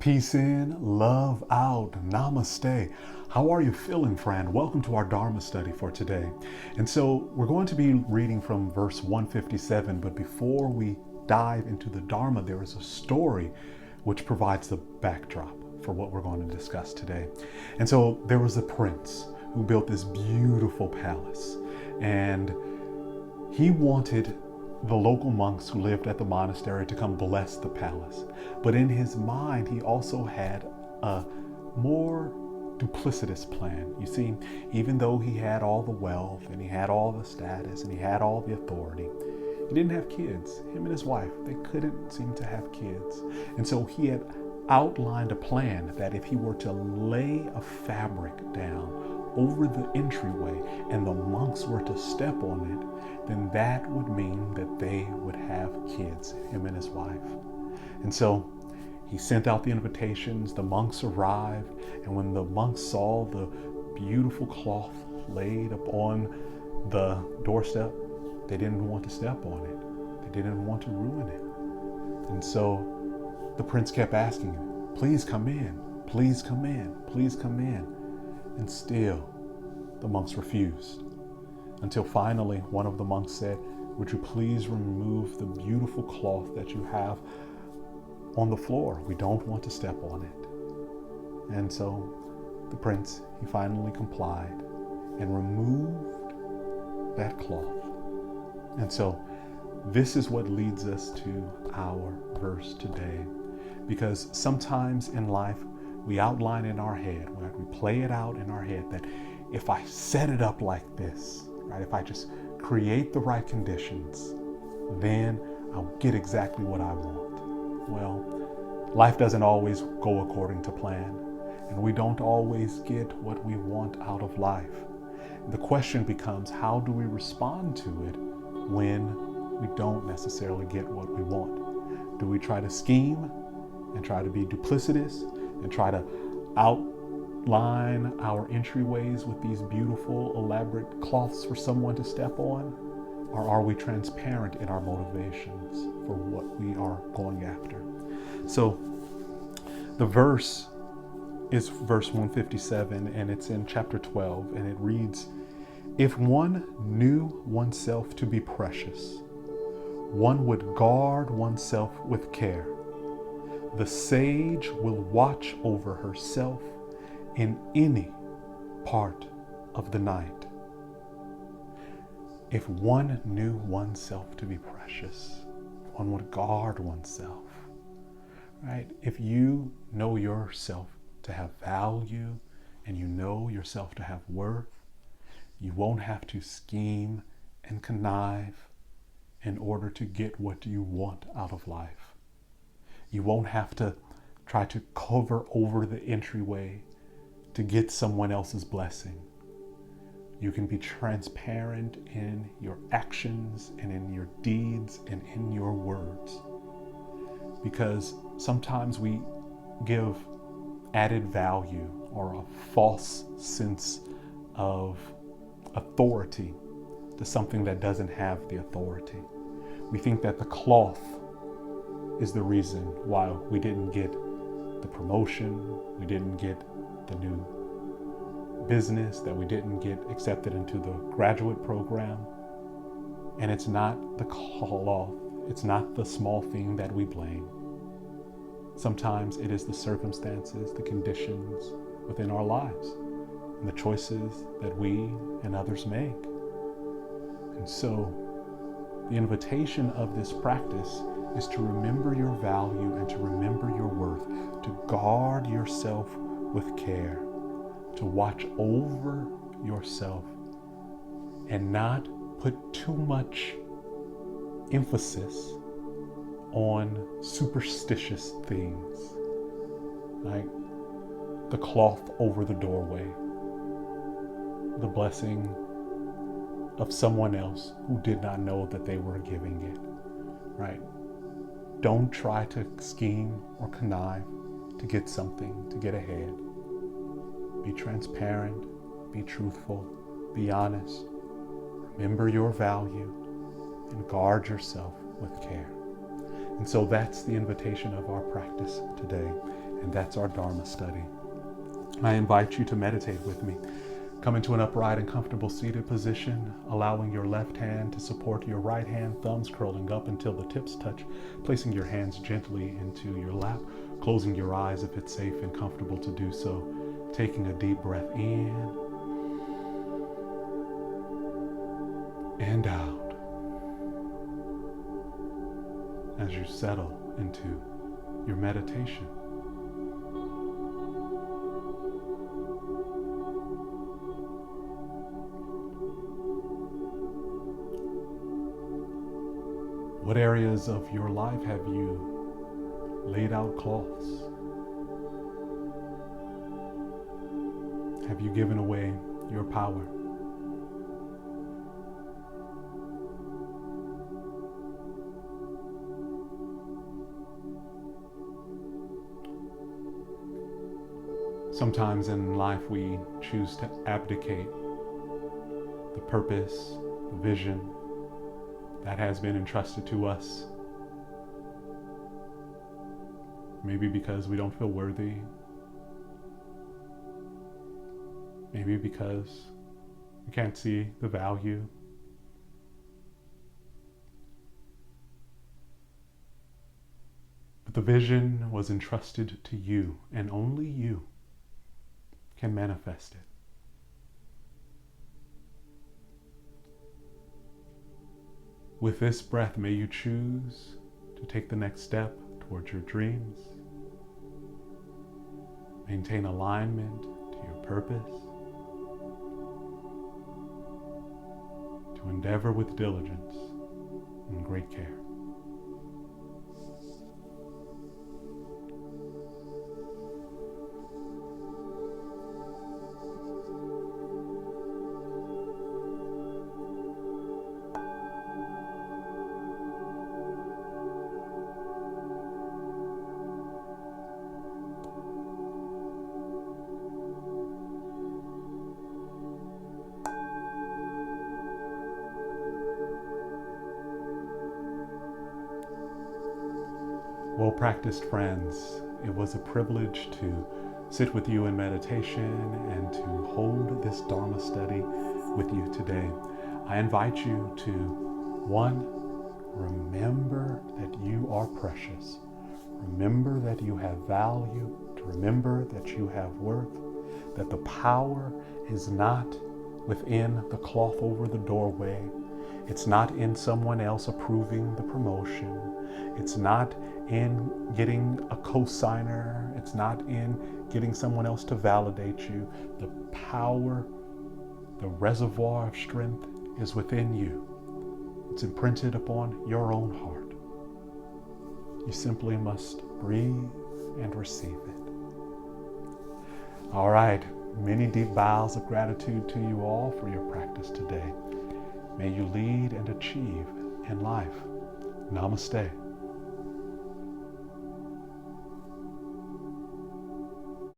Peace in, love out, namaste. How are you feeling, friend? Welcome to our Dharma study for today. And so we're going to be reading from verse 157, but before we dive into the Dharma, there is a story which provides the backdrop for what we're going to discuss today. And so there was a prince who built this beautiful palace, and he wanted the local monks who lived at the monastery to come bless the palace. But in his mind, he also had a more duplicitous plan. You see, even though he had all the wealth and he had all the status and he had all the authority, he didn't have kids. Him and his wife, they couldn't seem to have kids. And so he had outlined a plan that if he were to lay a fabric down over the entryway and the monks were to step on it, then that would mean that they would have kids, him and his wife. And so he sent out the invitations, the monks arrived, and when the monks saw the beautiful cloth laid upon the doorstep, they didn't want to step on it. They didn't want to ruin it. And so the prince kept asking him, please come in, please come in, please come in. And still the monks refused. Until finally one of the monks said, would you please remove the beautiful cloth that you have on the floor? We don't want to step on it. And so the prince, he finally complied and removed that cloth. And so this is what leads us to our verse today. Because sometimes in life, we outline in our head, we play it out in our head that if I set it up like this, right, if I just create the right conditions, then I'll get exactly what I want. Well, life doesn't always go according to plan, and we don't always get what we want out of life. The question becomes, how do we respond to it when we don't necessarily get what we want? Do we try to scheme and try to be duplicitous and try to outline our entryways with these beautiful, elaborate cloths for someone to step on? Or are we transparent in our motivations for what we are going after? So the verse is verse 157, and it's in chapter 12, and it reads, if one knew oneself to be precious, one would guard oneself with care. The sage will watch over herself in any part of the night. If one knew oneself to be precious, one would guard oneself, right? If you know yourself to have value and you know yourself to have worth, you won't have to scheme and connive in order to get what you want out of life. You won't have to try to cover over the entryway to get someone else's blessing. You can be transparent in your actions and in your deeds and in your words. Because sometimes we give added value or a false sense of authority to something that doesn't have the authority. We think that the cloth is the reason why we didn't get the promotion, we didn't get the new business, that we didn't get accepted into the graduate program. And it's not the cloth, it's not the small thing that we blame. Sometimes it is the circumstances, the conditions within our lives, and the choices that we and others make. And so the invitation of this practice is to remember your value and to remember your worth, to guard yourself with care, to watch over yourself and not put too much emphasis on superstitious things, like the cloth over the doorway, the blessing of someone else who did not know that they were giving it, right? Don't try to scheme or connive to get something, to get ahead. Be transparent, be truthful, be honest. Remember your value and guard yourself with care. And so that's the invitation of our practice today. and that's our Dharma study. I invite you to meditate with me. Come into an upright and comfortable seated position, allowing your left hand to support your right hand, thumbs curling up until the tips touch, placing your hands gently into your lap, closing your eyes if it's safe and comfortable to do so, taking a deep breath in and out as you settle into your meditation. What areas of your life have you laid out cloths? Have you given away your power? Sometimes in life we choose to abdicate the purpose, the vision that has been entrusted to us. Maybe because we don't feel worthy. Maybe because we can't see the value. But the vision was entrusted to you, and only you can manifest it. With this breath, may you choose to take the next step towards your dreams. Maintain alignment to your purpose. To endeavor with diligence and great care. Well-practiced friends, it was a privilege to sit with you in meditation and to hold this Dharma study with you today. I invite you to, 1, remember that you are precious. Remember that you have value, to remember that you have worth, that the power is not within the cloth over the doorway. It's not in someone else approving the promotion. It's not in getting a co-signer. It's not in getting someone else to validate you. The power, the reservoir of strength is within you. It's imprinted upon your own heart. You simply must breathe and receive it. All right, many deep bows of gratitude to you all for your practice today. May you lead and achieve in life. Namaste.